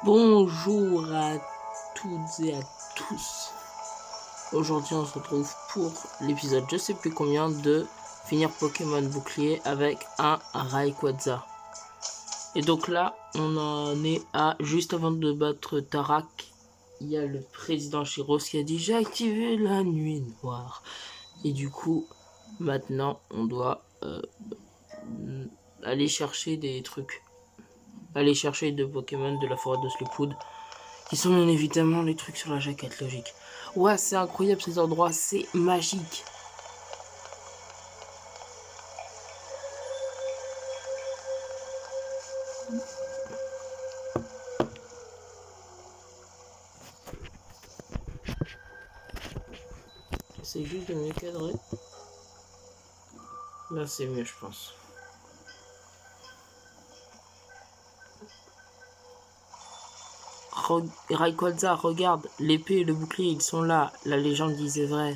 Bonjour à toutes et à tous. Aujourd'hui on se retrouve pour l'épisode je sais plus combien de finir Pokémon bouclier avec un Rayquaza. Et donc là on en est à juste avant de battre Tarak. Il y a le président Shiros qui a dit j'ai activé la nuit noire. Et du coup maintenant on doit aller chercher des trucs. Aller chercher deux Pokémon de la forêt de Sloopwood. Qui sont bien évidemment les trucs sur la jaquette, logique. Ouais, c'est incroyable ces endroits, c'est magique. C'est juste de mieux cadrer. Là, c'est mieux, je pense. Rayquaza, regarde, l'épée et le bouclier, ils sont là. La légende disait vrai.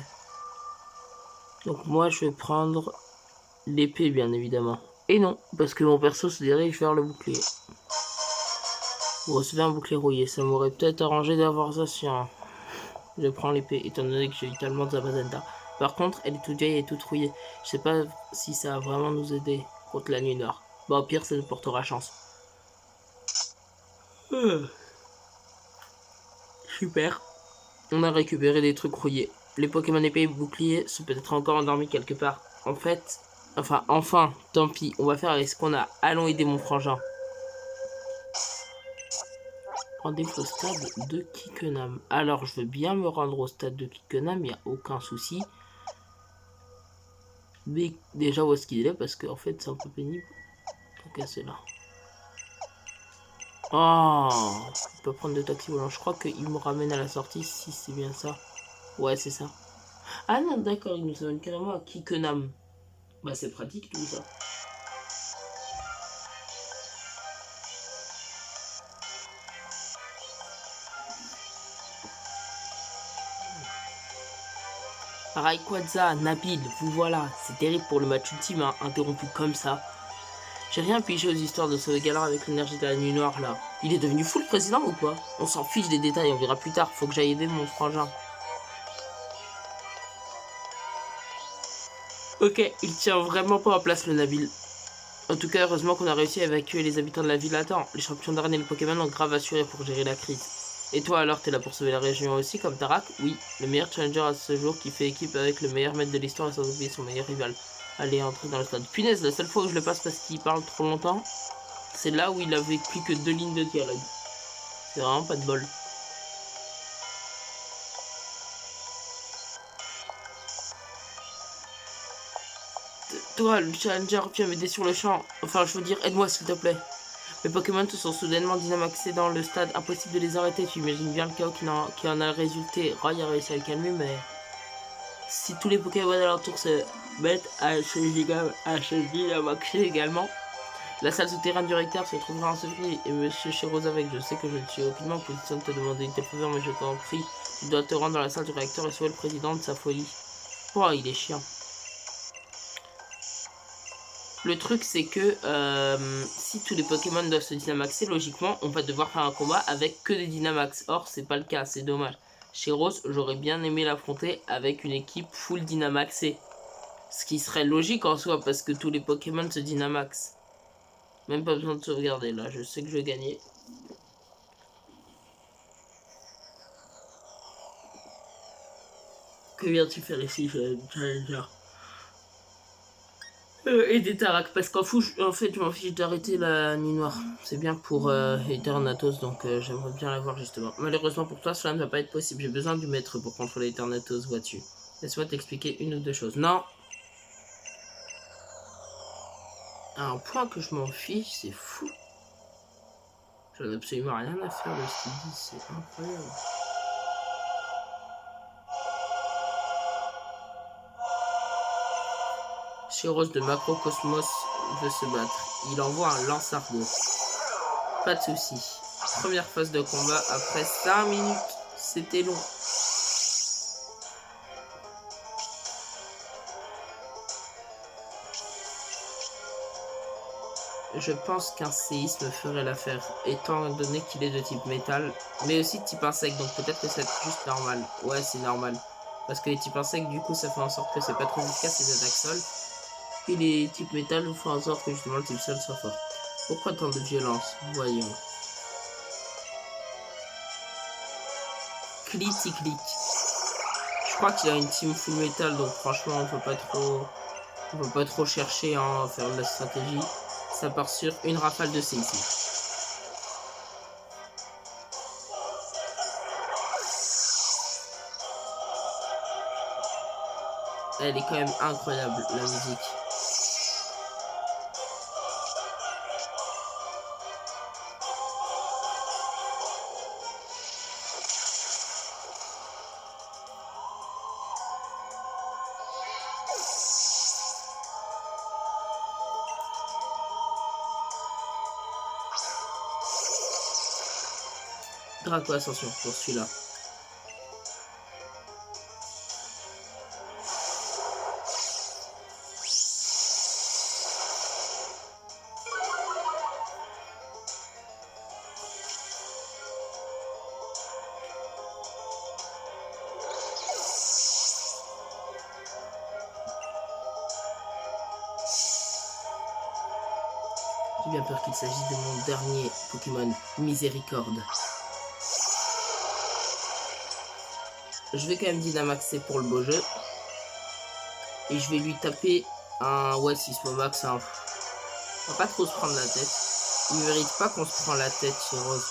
Donc moi, je vais prendre l'épée, bien évidemment. Et non, parce que mon perso se dirige vers le bouclier. Vous recevez un bouclier rouillé, ça m'aurait peut-être arrangé d'avoir ça sur un... Je prends l'épée, étant donné que j'ai eu tellement de Zapazenta. Par contre, elle est toute vieille et toute rouillée. Je sais pas si ça va vraiment nous aider contre la nuit noire. Bon, au pire, ça nous portera chance. Super. On a récupéré des trucs rouillés. Les Pokémon épée et bouclier sont peut-être encore endormis quelque part. En fait, enfin, tant pis. On va faire avec ce qu'on a. Allons aider mon frangin. Rendez-vous au stade de Kikkenam. Alors, je veux bien me rendre au stade de Kikkenam, il n'y a aucun souci. Mais déjà, où est-ce qu'il est? Parce qu'en fait, c'est un peu pénible. Ok, c'est là. Oh, on peut prendre le taxi volant. Je crois qu'il me ramène à la sortie, si c'est bien ça. Ouais, c'est ça. Ah non, d'accord, il nous amène carrément à Kikkenam. Bah, c'est pratique tout ça. Rayquaza, Nabil, vous voilà. C'est terrible pour le match ultime, hein, interrompu comme ça. J'ai rien pigé aux histoires de ce galère avec l'énergie de la nuit noire là. Il est devenu fou le président ou quoi? On s'en fiche des détails, on verra plus tard. Faut que j'aille aider mon frangin. Ok, il tient vraiment pas en place le Nabil. En tout cas, heureusement qu'on a réussi à évacuer les habitants de la ville à temps. Les champions d'arène et le Pokémon ont grave assuré pour gérer la crise. Et toi alors, t'es là pour sauver la région aussi, comme Tarak? Oui, le meilleur challenger à ce jour qui fait équipe avec le meilleur maître de l'histoire et sans oublier son meilleur rival. Allez, entrer dans le stade. Punaise, la seule fois où je le passe parce qu'il parle trop longtemps, c'est là où il avait plus que 2 lignes de dialogue. C'est vraiment pas de bol. Toi, le challenger, viens m'aider sur le champ. Enfin, je veux dire, aide-moi s'il te plaît. Mes Pokémon se sont soudainement dynamaxés dans le stade, impossible de les arrêter. Tu imagines bien le chaos qui en a résulté. Roy a réussi à le calmer, mais si tous les Pokémon alentours se mettent à se dynamaxer également, la salle souterraine du recteur se trouvera ensevelie et Monsieur Chiros avec. Je sais que je ne suis aucunement en position de te demander une telle faveur, mais je t'en prie, tu dois te rendre dans la salle du réacteur et sauver le président de sa folie. Oh, il est chiant. Le truc c'est que si tous les Pokémon doivent se Dynamaxer, logiquement on va devoir faire un combat avec que des Dynamax. Or c'est pas le cas, c'est dommage. Chez Rose, j'aurais bien aimé l'affronter avec une équipe full Dynamaxée. Ce qui serait logique en soi parce que tous les Pokémon se Dynamax. Même pas besoin de sauvegarder là, je sais que je vais gagner. Que viens-tu faire ici, Challenger? Et des Tarak, parce qu'en fait, je m'en fiche d'arrêter la nuit noire. C'est bien pour Eternatus, donc j'aimerais bien l'avoir justement. Malheureusement pour toi, cela ne va pas être possible. J'ai besoin du maître pour contrôler Eternatus, vois-tu. Laisse-moi t'expliquer une ou deux choses. Non. À un point que je m'en fiche, c'est fou. J'en ai absolument rien à faire de ce qu'il dit, c'est incroyable. Chiros de Macrocosmos veut se battre. Il envoie un lance-argot. Pas de soucis. Première phase de combat après 5 minutes. C'était long. je pense qu'un séisme ferait l'affaire, étant donné qu'il est de type métal, mais aussi de type insecte, donc peut-être que c'est juste normal. Ouais, c'est normal. Parce que les types insectes, du coup, ça fait en sorte que c'est pas très efficace les attaques sol. Et les types métal font en sorte que justement le type sol soit fort. Pourquoi tant de violence? Voyons. Clic. Je crois qu'il a une team full metal, donc franchement, on peut pas trop chercher à faire de la stratégie. Ça part sur une rafale de séisme. Elle est quand même incroyable, la musique. Draco Ascension pour celui-là. J'ai bien peur qu'il s'agisse de mon dernier Pokémon, Miséricorde. Je vais quand même Dynamaxer pour le beau jeu. Et je vais lui taper un Sismomax. On va pas trop se prendre la tête. Il mérite pas qu'on se prenne la tête chez Rose.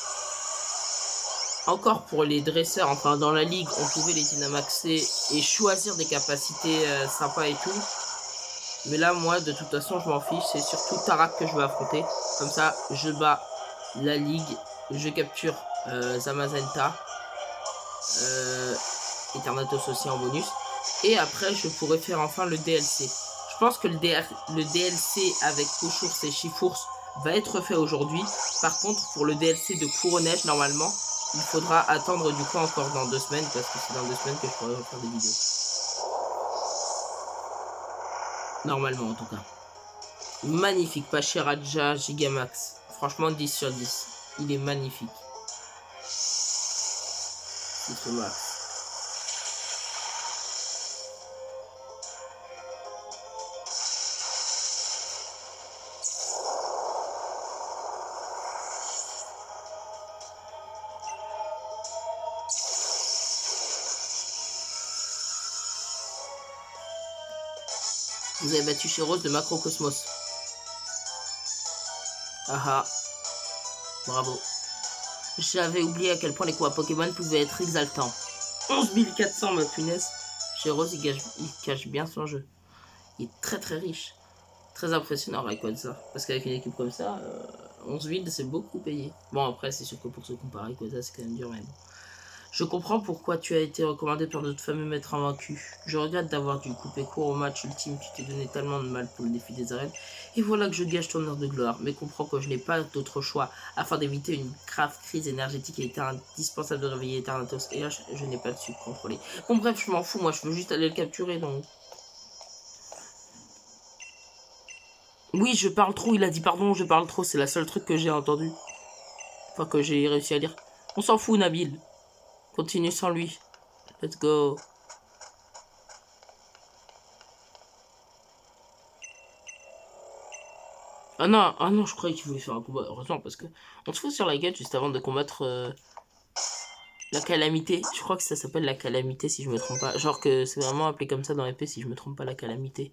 Encore pour les dresseurs, enfin dans la ligue, on pouvait les Dynamaxer et choisir des capacités sympas et tout. Mais là, moi, de toute façon, je m'en fiche. C'est surtout Tarak que je vais affronter. Comme ça, je bats la ligue. Je capture Zamazenta. Eternatus aussi en bonus. Et après, je pourrais faire enfin le DLC. Je pense que le DLC avec Pouchours et Chifours va être fait aujourd'hui. Par contre, pour le DLC de Couronnage, normalement, il faudra attendre du coup encore dans 2 semaines. Parce que c'est dans 2 semaines que je pourrai refaire des vidéos. Normalement, en tout cas. Magnifique, Pachiraja Gigamax. Franchement, 10 sur 10. Il est magnifique. C'est max. Vous avez battu chez Rose de Macrocosmos. Ah. Bravo. J'avais oublié à quel point les combats Pokémon pouvaient être exaltants. 11 400, ma punaise. Chez Rose, il cache bien son jeu. Il est très très riche. Très impressionnant, Rayquaza. Parce qu'avec une équipe comme ça, 11 000, c'est beaucoup payé. Bon, après, c'est sûr que pour se comparer, Rayquaza, c'est quand même dur, mais bon. Je comprends pourquoi tu as été recommandé par notre fameux maître invaincu. Je regrette d'avoir dû couper court au match ultime, tu t'es donné tellement de mal pour le défi des arènes. Et voilà que je gâche ton heure de gloire, mais comprends que je n'ai pas d'autre choix. Afin d'éviter une grave crise énergétique, il était indispensable de réveiller Eternatus. Et là, je n'ai pas su contrôler. Bon bref, je m'en fous, moi je veux juste aller le capturer, donc... Oui, je parle trop, il a dit pardon, je parle trop, c'est la seule truc que j'ai entendu. Enfin, que j'ai réussi à lire. On s'en fout, Nabil. Continue sans lui. Let's go. Ah non, je croyais qu'il voulait faire un combat. Heureusement, parce que on se fout sur la gueule juste avant de combattre la calamité. Je crois que ça s'appelle la calamité, si je me trompe pas. Genre que c'est vraiment appelé comme ça dans l'épée, si je me trompe pas, la calamité.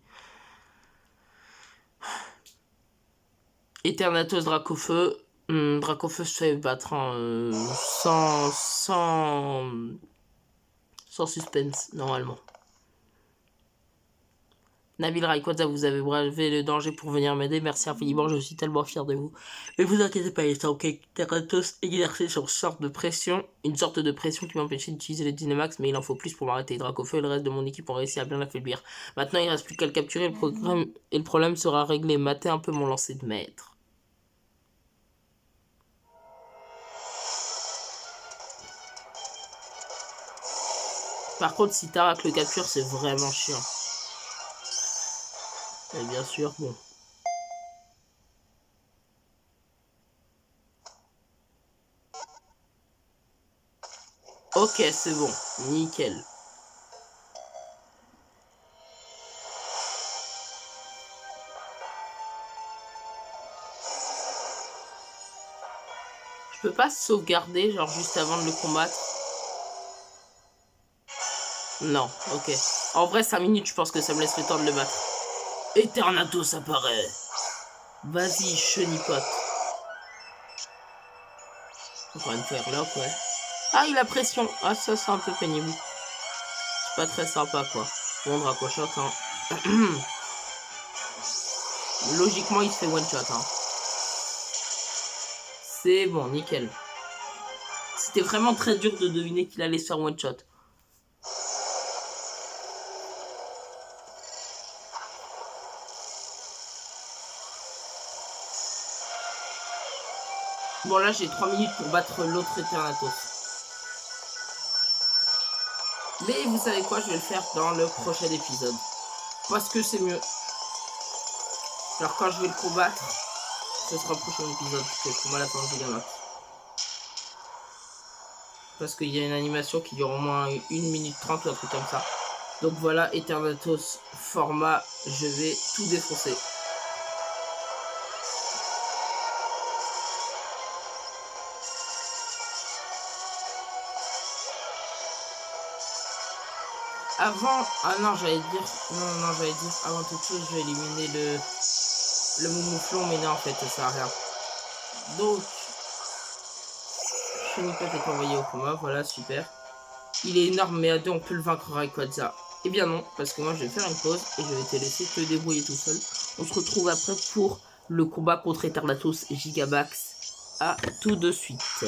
Eternatus Dracofeu. Dracofeu se fait battre sans suspense, normalement. Nabil Rayquaza, vous avez bravé le danger pour venir m'aider. Merci infiniment, je suis tellement fier de vous. Mais vous inquiétez pas, il semble qu'Eternatus exerçait sur une sorte de pression qui m'empêchait d'utiliser le Dynamax, mais il en faut plus pour m'arrêter. Dracofeu et le reste de mon équipe ont réussi à bien l'affaiblir. Maintenant, il reste plus qu'à le capturer et le problème sera réglé. Matez un peu mon lancer de maître. Par contre, si Tarak le capture, c'est vraiment chiant. Et bien sûr, bon. Ok, c'est bon. Nickel. Je peux pas sauvegarder, genre juste avant de le combattre. Non, ok. En vrai, 5 minutes, je pense que ça me laisse le temps de le battre. Eternatus apparaît. Vas-y, chenipote. Encore une fois, là, ouais. Ah, il a pression. Ah, ça, c'est un peu pénible. C'est pas très sympa, quoi. Bon, Dracochoc, hein. Logiquement, il se fait one-shot, hein. C'est bon, nickel. C'était vraiment très dur de deviner qu'il allait se faire one-shot. Bon, là, j'ai 3 minutes pour battre l'autre Eternatus. Mais vous savez quoi, je vais le faire dans le prochain épisode. Parce que c'est mieux. Alors, quand je vais le combattre, ce sera le prochain épisode que je combat la fin de Gigamax. Parce qu'il y a une animation qui dure au moins 1 minute 30 ou un truc comme ça. Donc voilà, Eternatus format, je vais tout défoncer. Avant, ah non, j'allais dire, non, j'allais dire, avant toute chose, je vais éliminer le Moumouflon, mais non, en fait, ça sert à rien. Donc, Chenipote est envoyé au coma, voilà, super. Il est énorme, mais à deux, on peut le vaincre Rayquaza. Eh bien non, parce que moi, je vais faire une pause et je vais te laisser te débrouiller tout seul. On se retrouve après pour le combat contre Eternatus et Gigamax. À tout de suite.